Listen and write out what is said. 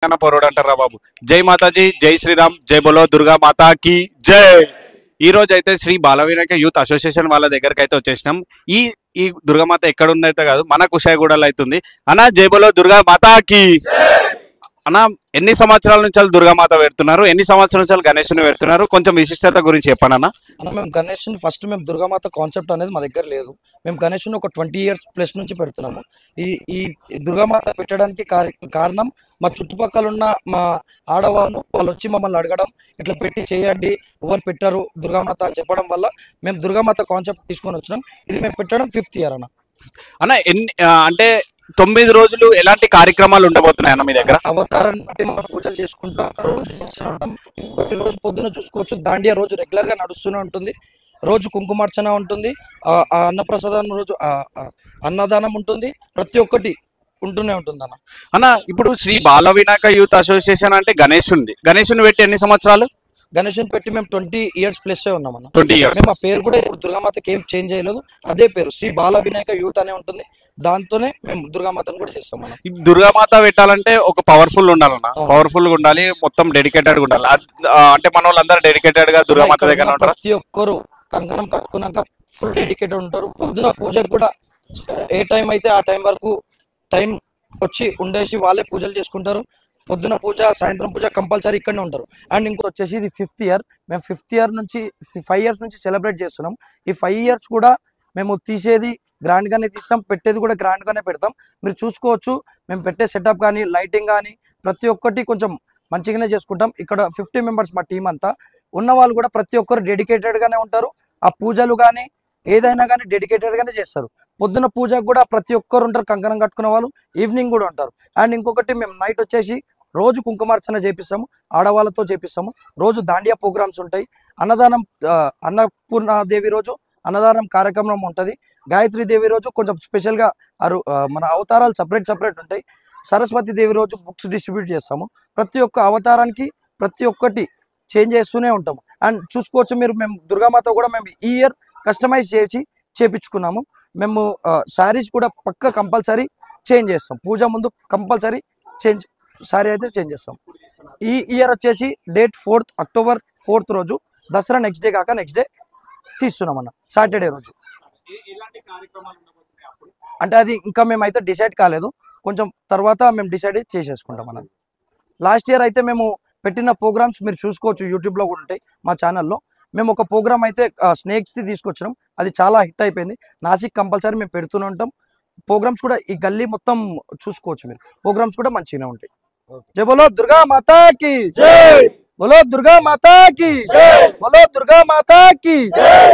పొరడు అంటారా బాబు. జై మాతాజీ, జై శ్రీరామ్, జై బోలో దుర్గా మాతా की జై. ఈ రోజు అయితే శ్రీ బాల వినాయక యూత్ అసోసియేషన్ వాళ్ళ దగ్గరికి అయితే వచ్చేసినాం. ఈ ఈ దుర్గామాత ఎక్కడ ఉందైతే కాదు, మన కుషాయిగూడలో అవుతుంది. అన్న జై బోలో దుర్గా మాతా की. అన్న ఎన్ని సంవత్సరాల నుంచి దుర్గామాత పెడుతున్నారు, ఎన్ని సంవత్సరాల నుంచి గణేశుని పెడుతున్నారు, కొంచెం విశిష్టత గురించి చెప్పండి అన్న. మేము గణేష్ని ఫస్ట్ మేము దుర్గామాత కాన్సెప్ట్ అనేది మా దగ్గర లేదు. మేము గణేష్ని ఒక 20 years ప్లస్ నుంచి పెడుతున్నాము. ఈ ఈ దుర్గామాత పెట్టడానికి కారణం మా చుట్టుపక్కల ఉన్న మా ఆడవాళ్ళు వాళ్ళు వచ్చి మమ్మల్ని అడగడం, ఇట్లా పెట్టి చేయండి, ఎవరు పెట్టారు దుర్గామాత అని చెప్పడం వల్ల మేము దుర్గామాత కాన్సెప్ట్ తీసుకొని వచ్చినాం. ఇది మేము పెట్టడం 5th year అన్న. అన్న ఎన్ని అంటే 9 రోజులు ఎలాంటి కార్యక్రమాలు ఉండబోతున్నాయి అన్న మీ దగ్గర? అవతారాన్ని బట్టి మనం పూజలు చేసుకుంటాం. రోజు పొద్దున చూసుకోవచ్చు, దాండియా రోజు రెగ్యులర్ గా నడుస్తూనే ఉంటుంది. రోజు కుంకుమార్చన ఉంటుంది, అన్నప్రసాదం రోజు అన్నదానం ఉంటుంది, ప్రతి ఒక్కటి ఉంటూనే ఉంటుంది అన్న. అన్న ఇప్పుడు శ్రీ బాల వినాయక యూత్ అసోసియేషన్ అంటే గణేశుని పెట్టి ఎన్ని సంవత్సరాలు? గణేష్ని పెట్టి మేము 20 years ప్లస్ ఉన్నామన్న. 20 years. మేము ఆ పేరు కూడా ఇప్పుడు దుర్గామాతకి ఏం చేంజ్ చేయలేదు, అదే పేరు శ్రీ బాల వినాయక యూత్ అనే ఉంటుంది. దాంతోనే మేము దుర్గామాతను కూడా చేస్తాం అన్న. ఈ దుర్గామాత పెట్టాలంటే ఒక పవర్ఫుల్ ఉండాలన్న, పవర్ఫుల్ గా ఉండాలి, మొత్తం డెడికేటెడ్ గా ఉండాలి. అంటే మన వాళ్ళందరూ డెడికేటెడ్ గా దుర్గామాత దగ్గర ఉంటారు. ప్రతి ఒక్కరు కంకణం కట్టుకున్నాక ఫుల్ డెడికేటెడ్ ఉంటారు. పొద్దున పూజకు కూడా ఏ టైం అయితే ఆ టైం వరకు టైం వచ్చి ఉండేసి వాళ్ళే పూజలు చేసుకుంటారు. పొద్దున పూజ, సాయంత్రం పూజ కంపల్సరీ ఇక్కడనే ఉంటారు. అండ్ ఇంకో వచ్చేసి ఇది 5th year. మేము 5th year నుంచి 5 years నుంచి సెలబ్రేట్ చేస్తున్నాం. ఈ 5 years కూడా మేము తీసేది గ్రాండ్ గానే తీస్తాం, పెట్టేది కూడా గ్రాండ్ గానే పెడతాం. మీరు చూసుకోవచ్చు, మేము పెట్టే సెటప్ కానీ లైటింగ్ కానీ ప్రతి ఒక్కటి కొంచెం మంచిగానే చేసుకుంటాం. ఇక్కడ 50 members మా టీం అంతా ఉన్న వాళ్ళు కూడా ప్రతి ఒక్కరు డెడికేటెడ్ గానే ఉంటారు. ఆ పూజలు కానీ ఏదైనా కానీ డెడికేటెడ్ గానే చేస్తారు. పొద్దున పూజకు కూడా ప్రతి ఒక్కరు ఉంటారు, కంకణం కట్టుకునే వాళ్ళు. ఈవినింగ్ కూడా ఉంటారు. అండ్ ఇంకొకటి మేము నైట్ వచ్చేసి రోజు కుంకుమార్చన చేపిస్తాము, ఆడవాళ్ళతో చేపిస్తాము. రోజు దాండియా ప్రోగ్రామ్స్ ఉంటాయి. అన్నదానం, అన్నపూర్ణాదేవి రోజు అన్నదానం కార్యక్రమం ఉంటుంది. గాయత్రి దేవి రోజు కొంచెం స్పెషల్గా మన అవతారాలు సపరేట్ ఉంటాయి. సరస్వతి దేవి రోజు బుక్స్ డిస్ట్రిబ్యూట్ చేస్తాము. ప్రతి ఒక్క అవతారానికి ప్రతి ఒక్కటి చేంజ్ చేస్తూనే ఉంటాము. అండ్ చూసుకోవచ్చు మీరు, మేము దుర్గామాత కూడా మేము ఈ ఇయర్ కస్టమైజ్ చేపించుకున్నాము. మేము శారీస్ కూడా పక్క కంపల్సరీ చేంజ్ చేస్తాం. పూజ ముందు కంపల్సరీ శారీ అయితే చేంజ్ చేస్తాం. ఈ ఇయర్ వచ్చేసి డేట్ 4th October 4th రోజు, దసరా నెక్స్ట్ డే కాక నెక్స్ట్ డే తీస్తున్నాం అన్న, సాటర్డే రోజు. అంటే అది ఇంకా మేమైతే డిసైడ్ కాలేదు, కొంచెం తర్వాత మేము డిసైడ్ చేసేసుకుంటాం అన్న. లాస్ట్ ఇయర్ అయితే మేము పెట్టిన ప్రోగ్రామ్స్ మీరు చూసుకోవచ్చు, యూట్యూబ్లో కూడా ఉంటాయి మా ఛానల్లో. మేము ఒక ప్రోగ్రామ్ అయితే స్నేక్స్ది తీసుకొచ్చినాం, అది చాలా హిట్ అయిపోయింది. నాసిక్ కంపల్సరీ మేము పెడుతూనే ఉంటాం. ప్రోగ్రామ్స్ కూడా ఈ గల్లీ మొత్తం చూసుకోవచ్చు మీరు, ప్రోగ్రామ్స్ కూడా మంచిగానే ఉంటాయి. జై బోలో దుర్గా మాతా की జై, బోలో దుర్గా మాతా की జై, బోలో దుర్గా మాతా की జై.